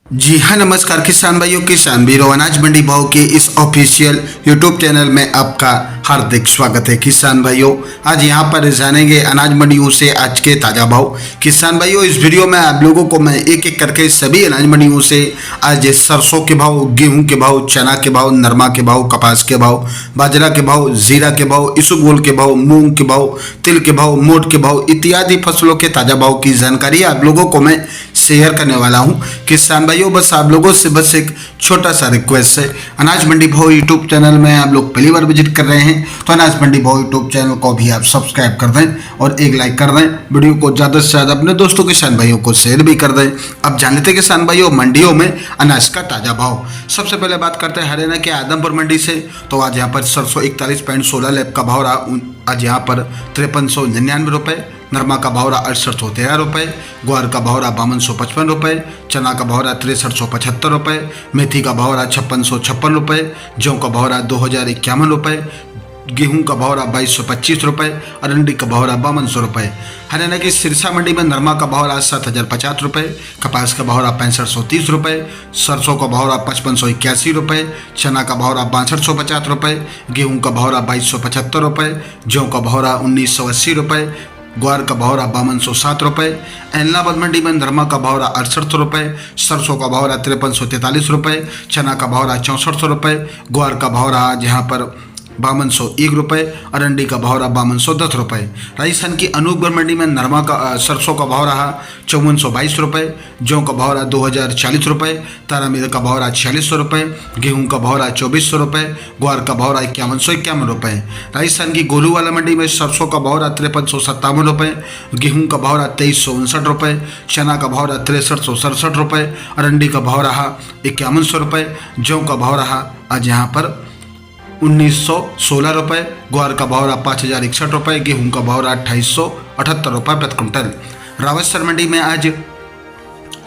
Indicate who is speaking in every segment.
Speaker 1: जी हाँ, नमस्कार किसान भाइयों, किसान वीरों। अनाज मंडी भाव के इस ऑफिशियल यूट्यूब चैनल में आपका हार्दिक स्वागत है। किसान भाइयों, आज यहाँ पर जानेंगे अनाज मंडियों से आज के ताज़ा भाव। किसान भाइयों, इस वीडियो में आप लोगों को मैं एक एक करके सभी अनाज मंडियों से आज सरसों के भाव, गेहूं के भाव, चना के भाव, नरमा के भाव, कपास के भाव, बाजरा के भाव, जीरा के भाव, इसबगोल के भाव, मूंग के भाव, तिल के भाव, मोट के भाव इत्यादि फसलों के ताज़ा भाव की जानकारी आप लोगों को मैं शेयर करने वाला हूँ। किसान भाइयों, बस आप लोगों से बस एक छोटा सा रिक्वेस्ट है, अनाज मंडी भाव यूट्यूब चैनल में आप लोग पहली बार विजिट कर रहे हैं तो अनाज मंडी भाव यूट्यूब चैनल को भी आप सब्सक्राइब कर दें और एक लाइक कर दें। वीडियो को ज़्यादा से ज़्यादा अपने दोस्तों किसान भाइयों को शेयर भी कर दें। अब जान लेते हैं किसान भाइयों मंडियों में अनाज का ताज़ा भाव। सबसे पहले बात करते हैं हरियाणा के आदमपुर मंडी से। तो आज यहाँ पर सरसों 41.16 लैब का भाव रहा। आज यहाँ पर 5399 रुपये। नरमा का भाव रहा 6813 रुपये। ग्वार का भाव रहा 5255 रुपये। चना का भाव रहा 6375 रुपये। मेथी का भाव रहा 5656 रुपये। जौ का भाव रहा 2051 रुपये। गेहूं का भाव रहा 2225 रुपये। अरंडी का भाव रहा 5200 रुपये। हरियाणा की सिरसा मंडी में नरमा का भाव रहा 7050 रुपये। कपास का भाव रहा 6530 रुपये। सरसों का भाव रहा 5581 रुपये। चना का भाव रहा 6250 रुपये। गेहूं का भाव रहा 2275 रुपये। जौ का भाव रहा 1980 रुपये। ग्वार का भाव रहा 5207 रुपये। एलनाबाद मंडी में नरमा का भाव रहा 68 रुपये। सरसों का भाव रहा 5343 रुपये। चना का भाव रहा 6400 रुपये। ग्वार का भाव रहा यहाँ पर 5201 रुपये। अरंडी का भाव रहा 5210 रुपये। राजस्थान की अनूपगढ़ मंडी में नरमा का सरसों का भाव रहा 5422 रुपये। जौ का भाव रहा 2040 रुपये। तारामीर का भाव रहा 4600 रुपये। गेहूं का भाव रहा 2400 रुपये। ग्वार का भाव रहा 5151 रुपये। राजस्थान की गोलूवाला मंडी में सरसों का भाव रहा 5357 रुपये। गेहूं का भाव रहा 2359 रुपये। चना का भाव रहा 6367 रुपये। अरंडी का भाव रहा 5100 रुपये। जौ का भाव रहा आज यहाँ पर 1916 रुपये। ग्वार का भाव रहा 5061 रुपये। गेहूं का भाव रहा 2878 रुपये प्रति क्विंटल। रावतसर मंडी में आज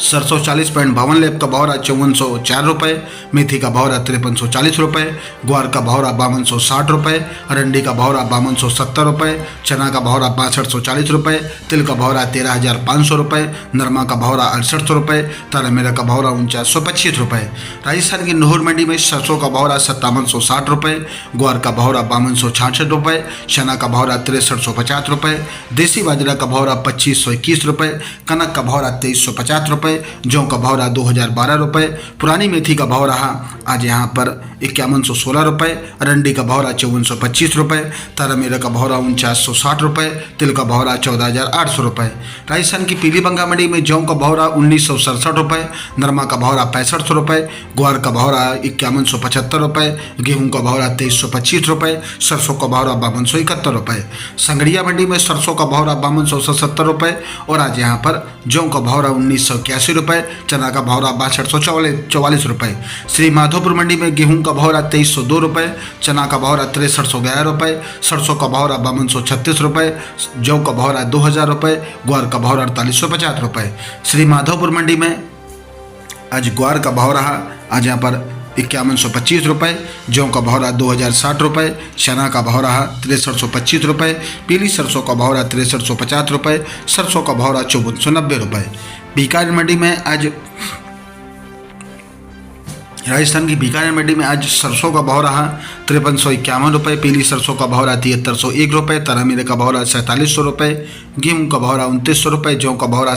Speaker 1: सरसों 40.52 लैब का भाव रहा 5404 रुपये। मेथी का भाव रहा 5340 रुपये। ग्वार का भाव रहा 5260 रुपये। अरंडी का भाव रहा 5270 रुपये। चना का भाव रहा 6540 रुपये। तिल का भाव रहा 13500 रुपये। नरमा का भाव रहा 6800 रुपये। तारामीरा का भाव रहा 4925 रुपये। राजस्थान की नूहर मंडी में सरसों का भाव रहा 5760 रुपये। ग्वार का भाव रहा 5266 रुपये। चना का भाव रहा 6350 रुपये। देसी बाजरा का भाव रहा 2521 रुपये। कनक का भाव रहा 2350 रुपये। जौ का भाव रहा 2012 रुपये। पुरानी मेथी का भाव रहा आज यहाँ पर 5116 रुपये। अरंडी का भाव रहा 5425 रुपये। तारामीरा का भाव रहा 4960 रुपये। तिल का भाव रहा 14800 रुपये। राजस्थान की पीली बंगा मंडी में जौ का भाव रहा 1967 रुपये। नरमा का भाव रहा 6500 रुपये। ग्वार का भाव रहा 5175 रुपये। गेहूं का भाव रहा 2325 रुपये। सरसों का भाव रहा 5271 रुपये। संगड़िया मंडी में सरसों का भाव रहा 5277 रुपये। और आज यहाँ पर जौ का भाव रहा 1981 रुपये। चना का भाव रहा 6244 रुपये। श्री माधोपुर मंडी में गेहूं का भाव रहा 2302 रुपये। चना का भाव रहा 6311 रुपये। सरसों का भाव रहा 5236 रुपये। जौ का भाव रहा 2000 रुपये। ग्वार का भाव रहा 4850 रुपये। श्री माधोपुर मंडी में आज ग्वार का भाव रहा आज यहाँ पर 5125 रुपये। जौ का भाव रहा 2060 रुपये। चना का भाव रहा 6325 रुपये। पीली सरसों का भाव रहा 6350 रुपये। सरसों का भाव रहा 5490 रुपये। बीकानेर मंडी में आज राजस्थान की बीकानेर मंडी में आज सरसों का भाव रहा 5351 रुपये। पीली सरसों का भाव रहा 7301 रुपये। तारामीरा का भाव रहा 4700 रुपये। गेहूं का भाव रहा 2900 रुपये। जौ का भाव रहा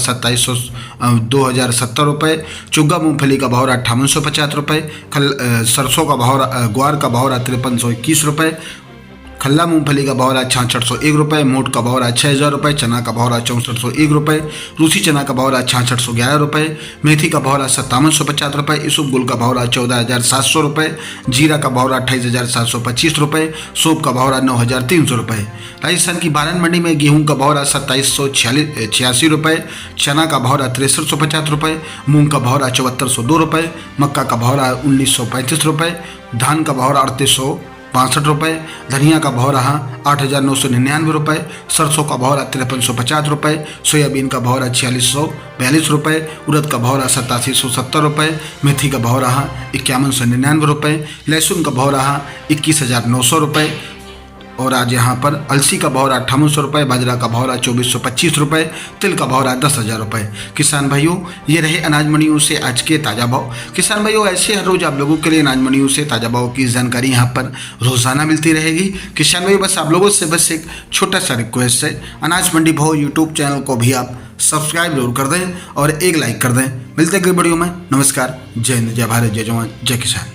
Speaker 1: 2070 रुपये। चुग्गा मूंगफली का भाव रहा 5850 रुपये। सरसों का भाव ग्वार का भाव रहा 5321 रुपये। खल्ला मूंगफली का भाव रहा 6601 रुपये। मोट का भाव रहा 6000 रुपये। चना का भाव रहा 6401 रुपये। रूसी चना का भाव रहा 6611 रुपये। मेथी का भाव रहा 5750 रुपये। इसबगोल का भाव रहा 14700 रुपये। जीरा का भाव रहा 28725 रुपये। सौंफ का भाव रहा 9300 रुपये। राजस्थान की बारन मंडी में गेहूं का भाव रहा 2786 रुपये। चना का भाव रहा 6350 रुपये। मूंग का भाव रहा 7402 रुपये। मक्का का भाव रहा 1935 रुपये। धान का भाव रहा 3862 रुपये। धनिया का भाव रहा 8999 रुपये। सरसों का भाव रहा 5350 रुपये। सोयाबीन का भाव रहा 4642 रुपये। उड़द का भाव रहा 8770 रुपये। मेथी का भाव रहा 5199 रुपये। लहसुन का भाव रहा 21900 रुपये। और आज यहाँ पर अलसी का भाव रहा 5800 रुपये, बाजरा का भाव रहा 2425 रुपये, तिल का भाव रहा 10,000 रुपये। किसान भाइयों, ये रहे अनाज मंडियों से आज के ताज़ा भाव। किसान भाइयों, ऐसे हर रोज़ आप लोगों के लिए अनाज मंडियों से ताज़ा भाव की जानकारी यहाँ पर रोज़ाना मिलती रहेगी। किसान भाइयों, बस आप लोगों से बस एक छोटा सा रिक्वेस्ट है, अनाज मंडी भाव यूट्यूब चैनल को भी आप सब्सक्राइब जरूर कर दें और एक लाइक कर दें। मिलते हैं अगली वीडियो में। नमस्कार, जय हिंद, जय भारत, जय जवान, जय किसान।